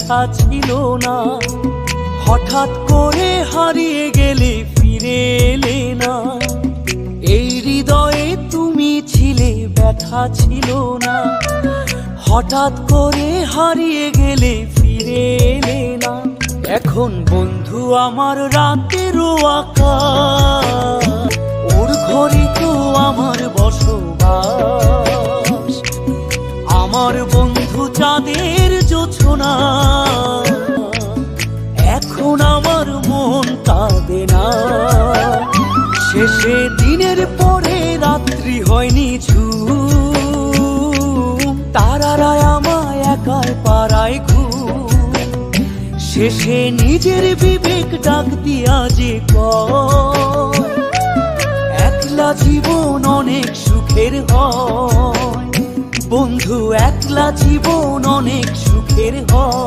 ব্যথা ছিল না। হঠাৎ করে হারিয়ে গেলে ফিরে এলে না। এই হৃদয়ে তুমি ছিলে, ব্যথা ছিল না। হঠাৎ করে হারিয়ে গেলে ফিরে এলে না। এখন বন্ধু আমার রাতেরও আকাশ, ওর ঘরে তো আমার বসবাস। আমার বন্ধু চাঁদের জোছনা, এখন আমার মন কাঁদে না। শেষে দিনের পরে রাত্রি হয়নি ঝুম, তারারা আমায় একাই পাড়ায় ঘুম। শেষে নিজের বিবেক ডাক দিয়া যে কয়, একলা জীবন অনেক সুখের হয়। বন্ধু একলা জীবন অনেক সুখের হয়।